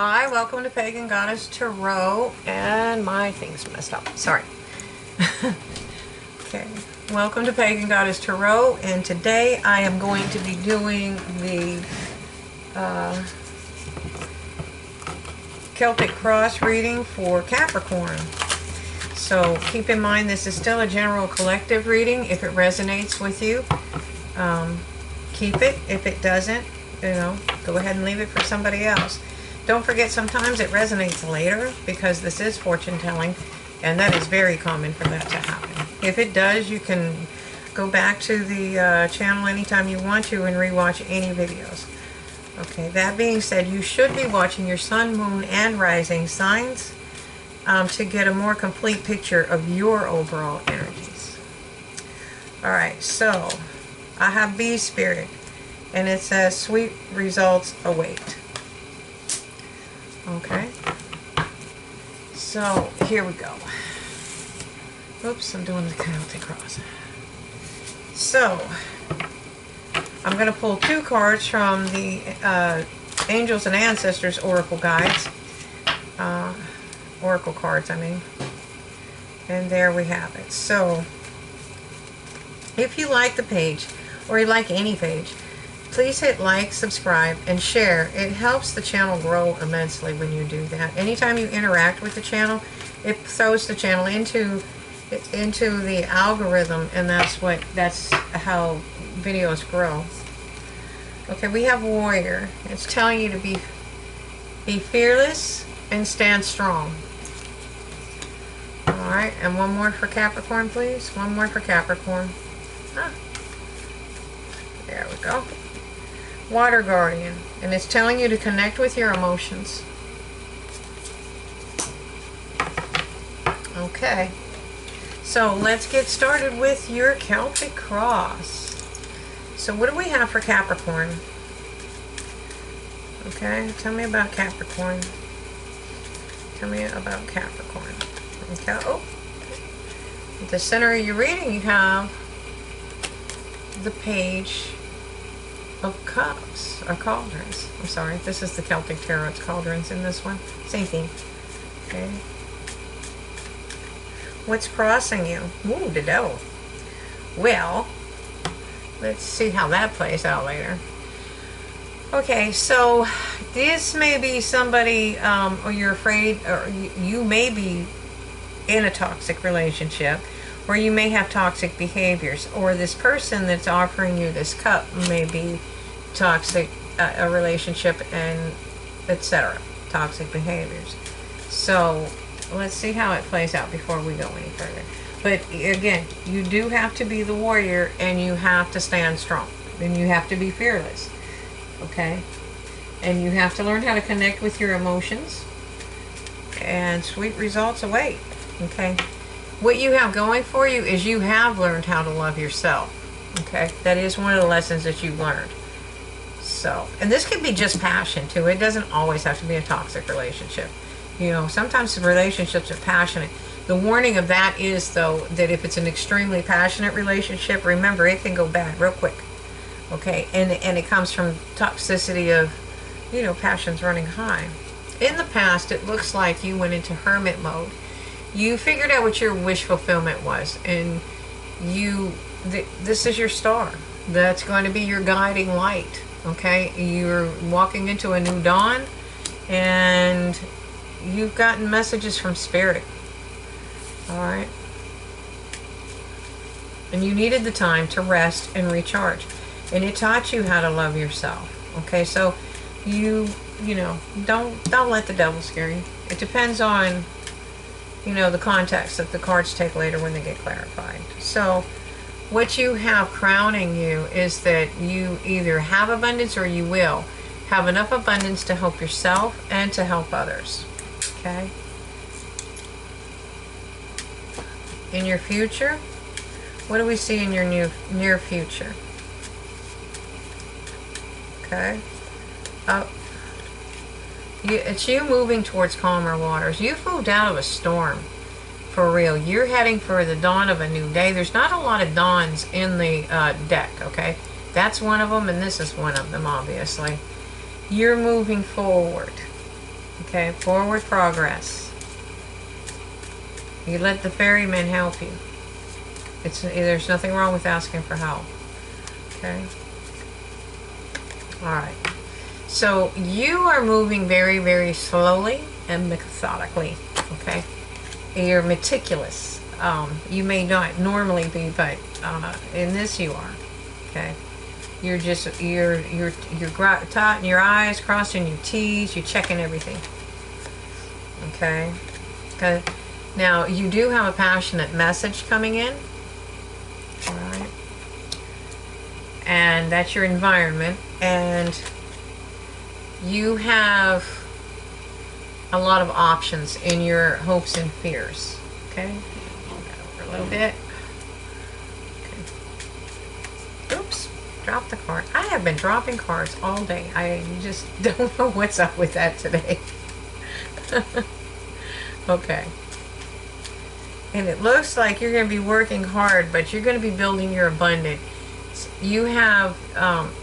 Hi, welcome to Pagan Goddess Tarot, and my thing's messed up. Sorry. Okay, welcome to Pagan Goddess Tarot, and today I am going to be doing the Celtic cross reading for Capricorn. So keep in mind this is still a general collective reading. If it resonates with you, keep it. If it doesn't, go ahead and leave it for somebody else. Don't forget, sometimes it resonates later because this is fortune telling, and that is very common for that to happen. If it does, you can go back to the channel anytime you want to and rewatch any videos. Okay, that being said, you should be watching your sun, moon, and rising signs to get a more complete picture of your overall energies. Alright, so I have Bee Spirit, and it says sweet results await. Okay, so here we go. Oops, I'm doing the Celtic cross. So, I'm going to pull two cards from the Angels and Ancestors Oracle Guides. Oracle cards, I mean. And there we have it. So, if you like the page, or you like any page, please hit like, subscribe, and share. It helps the channel grow immensely when you do that. Anytime you interact with the channel, it throws the channel into the algorithm, and that's how videos grow. Okay, we have Warrior. It's telling you to be fearless and stand strong. Alright, and one more for Capricorn, please. One more for Capricorn. There we go. Water Guardian, and it's telling you to connect with your emotions. Okay, so let's get started with your Celtic cross. So what do we have for Capricorn? Okay, tell me about Capricorn. Tell me about Capricorn. Okay, oh, at the center of your reading you have the Page of Cups, or Cauldrons. I'm sorry, this is the Celtic Tarot. It's Cauldrons in this one. Same thing. Okay. What's crossing you? Ooh, the Devil. Well, let's see how that plays out later. Okay, so this may be somebody, or you're afraid, or you may be in a toxic relationship, or you may have toxic behaviors, or this person that's offering you this cup may be toxic, a relationship, and etc. Toxic behaviors. So let's see how it plays out before we go any further. But again, you do have to be the warrior, and you have to stand strong, and you have to be fearless. Okay? And you have to learn how to connect with your emotions, and sweet results await. Okay? What you have going for you is you have learned how to love yourself. Okay? That is one of the lessons that you've learned. So, and this could be just passion too. It doesn't always have to be a toxic relationship. Sometimes relationships are passionate. The warning of that is, though, that if it's an extremely passionate relationship, remember, it can go bad real quick. Okay? And it comes from toxicity of, passions running high. In the past, it looks like you went into hermit mode. You figured out what your wish fulfillment was, and this is your star. That's going to be your guiding light. Okay, you're walking into a new dawn, and you've gotten messages from Spirit. All right, and you needed the time to rest and recharge, and it taught you how to love yourself. Okay, so don't let the devil scare you. It depends on the context that the cards take later when they get clarified. So what you have crowning you is that you either have abundance, or you will have enough abundance to help yourself and to help others. Okay? In your future, what do we see in your near future? Okay? It's you moving towards calmer waters. You've moved out of a storm, for real. You're heading for the dawn of a new day. There's not a lot of dawns in the deck, okay? That's one of them, and this is one of them, obviously. You're moving forward. Okay, forward progress. You let the ferryman help you. There's nothing wrong with asking for help. Okay. All right. So you are moving very, very slowly and methodically. Okay. You're meticulous. You may not normally be, but in this you are. Okay. You're dotting your I's, crossing your T's, you're checking everything. Okay. Okay. Now you do have a passionate message coming in. All right. And that's your environment, and you have a lot of options in your hopes and fears. Okay. Move that over a little bit. Okay. Oops. Drop the card. I have been dropping cards all day. I just don't know what's up with that today. Okay. And it looks like you're going to be working hard, but you're going to be building your abundance. You have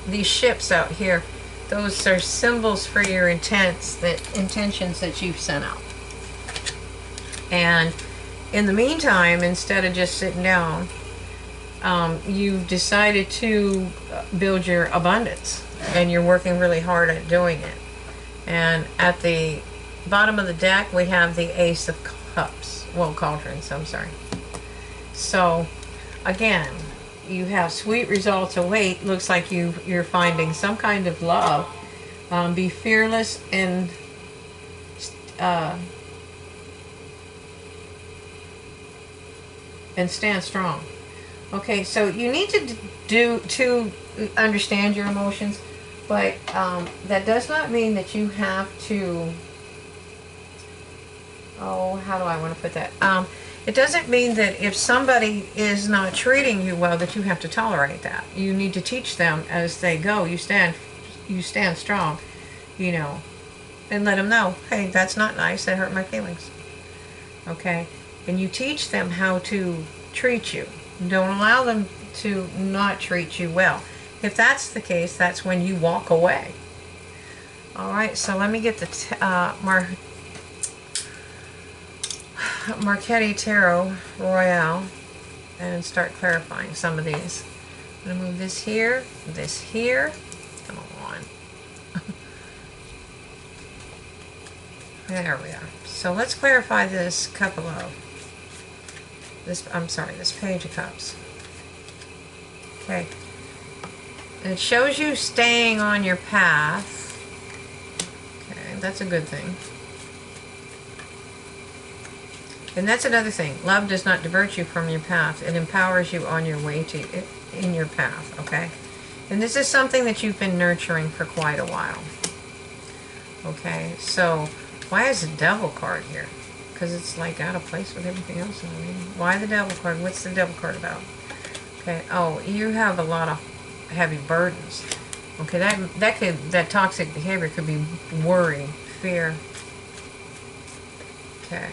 these ships out here. Those are symbols for your intentions that you've sent out. And in the meantime, instead of just sitting down, you've decided to build your abundance, and you're working really hard at doing it. And at the bottom of the deck, we have the Ace of Cups. Well, Cauldrons, I'm sorry. So, again, you have sweet results await. Looks like you're finding some kind of love. Be fearless and stand strong. Okay, so you need to understand your emotions, but that does not mean that you have to. Oh, how do I want to put that? It doesn't mean that if somebody is not treating you well that you have to tolerate that. You need to teach them as they go. You stand strong, you know, and let them know, hey, that's not nice. That hurt my feelings. Okay, and you teach them how to treat you. Don't allow them to not treat you well. If that's the case, that's when you walk away. All right, so let me get the Marquetti Tarot Royale and start clarifying some of these. I'm going to move this here. Come on. There we are. So let's clarify this this Page of Cups. Okay. And it shows you staying on your path. Okay, that's a good thing. And that's another thing. Love does not divert you from your path. It empowers you on your way in your path, okay? And this is something that you've been nurturing for quite a while. Okay, so why is the Devil card here? Because it's like out of place with everything else in the reading. Why the Devil card? What's the Devil card about? Okay, oh, you have a lot of heavy burdens. Okay, that toxic behavior could be worry, fear. Okay.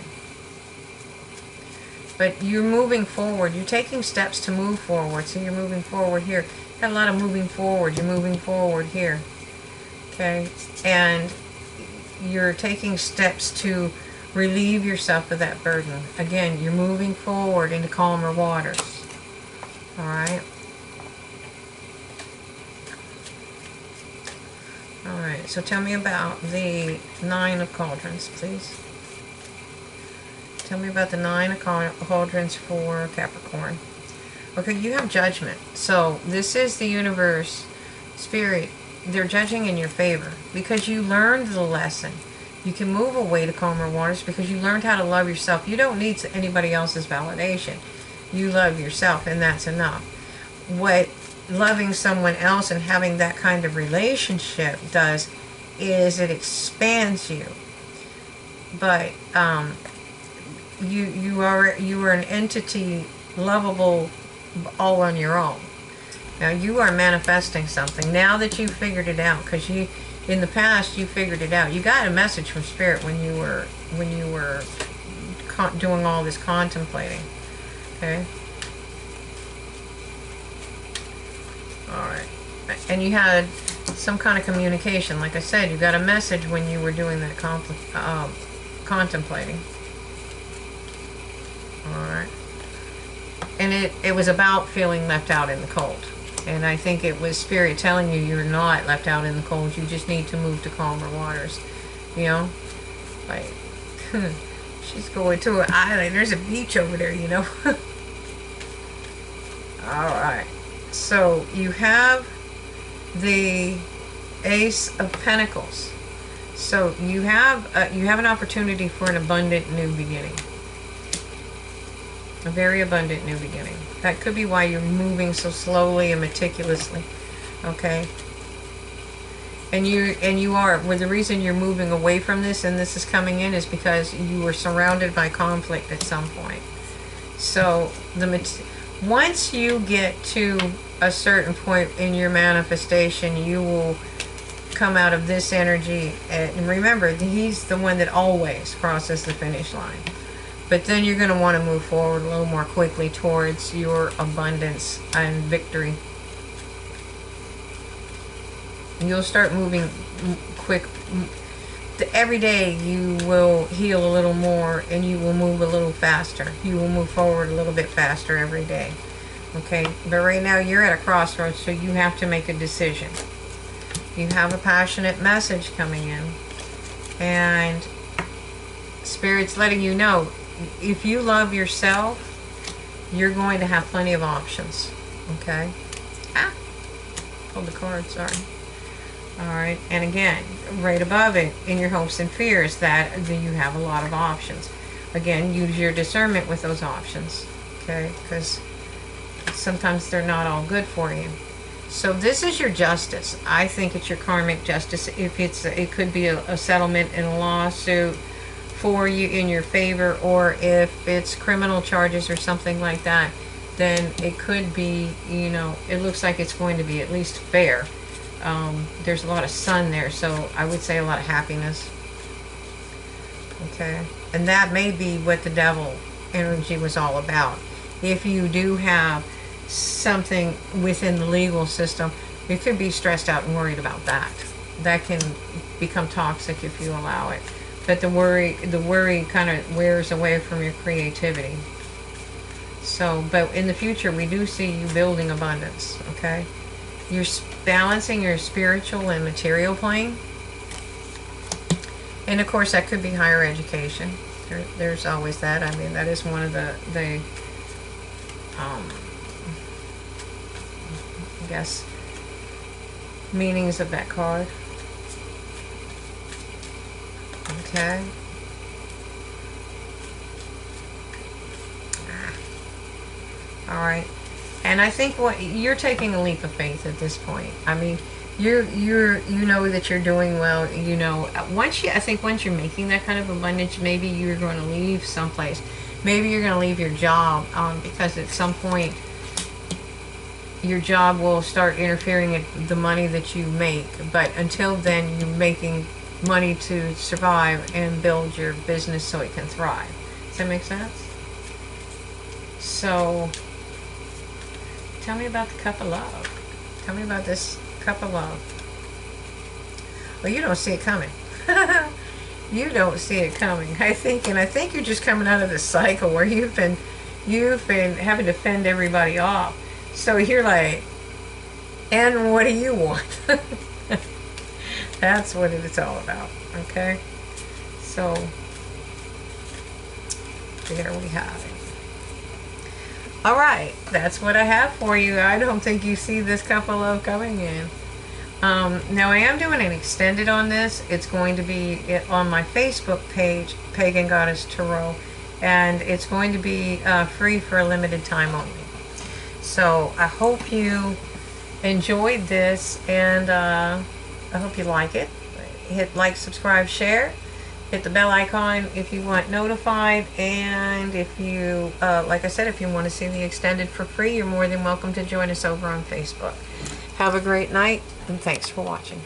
But you're moving forward. You're taking steps to move forward. So you're moving forward here. You got a lot of moving forward. You're moving forward here. Okay? And you're taking steps to relieve yourself of that burden. Again, you're moving forward into calmer waters. Alright? Alright, so tell me about the Nine of Cauldrons, please. Tell me about the Nine of Cauldrons for Capricorn. Okay, you have judgment. So this is the universe, spirit. They're judging in your favor because you learned the lesson. You can move away to calmer waters because you learned how to love yourself. You don't need anybody else's validation. You love yourself, and that's enough. What loving someone else and having that kind of relationship does is it expands you. But you are an entity lovable all on your own. Now you are manifesting something now that you figured it out, because in the past you figured it out. You got a message from spirit when you were doing all this contemplating. Okay. All right. And you had some kind of communication. Like I said, you got a message when you were doing that contemplating. Alright. And it was about feeling left out in the cold. And I think it was Spirit telling you you're not left out in the cold. You just need to move to calmer waters. You know? Like, she's going to an island. There's a beach over there, you know? Alright. So, you have the Ace of Pentacles. So, you have an opportunity for an abundant new beginning. A very abundant new beginning. That could be why you're moving so slowly and meticulously. Okay? And you are, well, the reason you're moving away from this and this is coming in is because you were surrounded by conflict at some point. So, once you get to a certain point in your manifestation, you will come out of this energy. And remember, he's the one that always crosses the finish line. But then you're going to want to move forward a little more quickly towards your abundance and victory. You'll start moving quick. Every day you will heal a little more and you will move a little faster. You will move forward a little bit faster every day. Okay? But right now you're at a crossroads, so you have to make a decision. You have a passionate message coming in. And Spirit's letting you know, if you love yourself, you're going to have plenty of options. Okay? Ah! Pulled the card, sorry. Alright, and again, right above it, in your hopes and fears, that you have a lot of options. Again, use your discernment with those options. Okay? Because sometimes they're not all good for you. So this is your justice. I think it's your karmic justice. If it could be a settlement in a lawsuit for you in your favor, or if it's criminal charges or something like that, then it could be, you know, it looks like it's going to be at least fair. There's a lot of sun there, so I would say a lot of happiness. Okay, and that may be what the devil energy was all about. If you do have something within the legal system, you could be stressed out and worried about that. That can become toxic if you allow it. But the worry kind of wears away from your creativity. So, but in the future, we do see you building abundance, okay? You're balancing your spiritual and material plane. And of course, that could be higher education. There's always that. I mean, that is one of the I guess, meanings of that card. Okay. Alright. And I think you're taking a leap of faith at this point. I mean, you know that you're doing well. You know, I think once you're making that kind of abundance, maybe you're going to leave someplace. Maybe you're going to leave your job because at some point your job will start interfering with the money that you make. But until then, you're making money to survive and build your business so it can thrive. Does that make sense? So, tell me about the cup of love. Tell me about this cup of love. Well, you don't see it coming. You don't see it coming. I think you're just coming out of this cycle where you've been having to fend everybody off. So you're like, and what do you want? That's what it's all about, okay? So, there we have it. Alright, that's what I have for you. I don't think you see this cup of love coming in. Now, I am doing an extended on this. It's going to be on my Facebook page, Pagan Goddess Tarot, and it's going to be free for a limited time only. So, I hope you enjoyed this, and I hope you like it. Hit like, subscribe, share. Hit the bell icon if you want notified. And if you, like I said, if you want to see the extended for free, you're more than welcome to join us over on Facebook. Have a great night, and thanks for watching.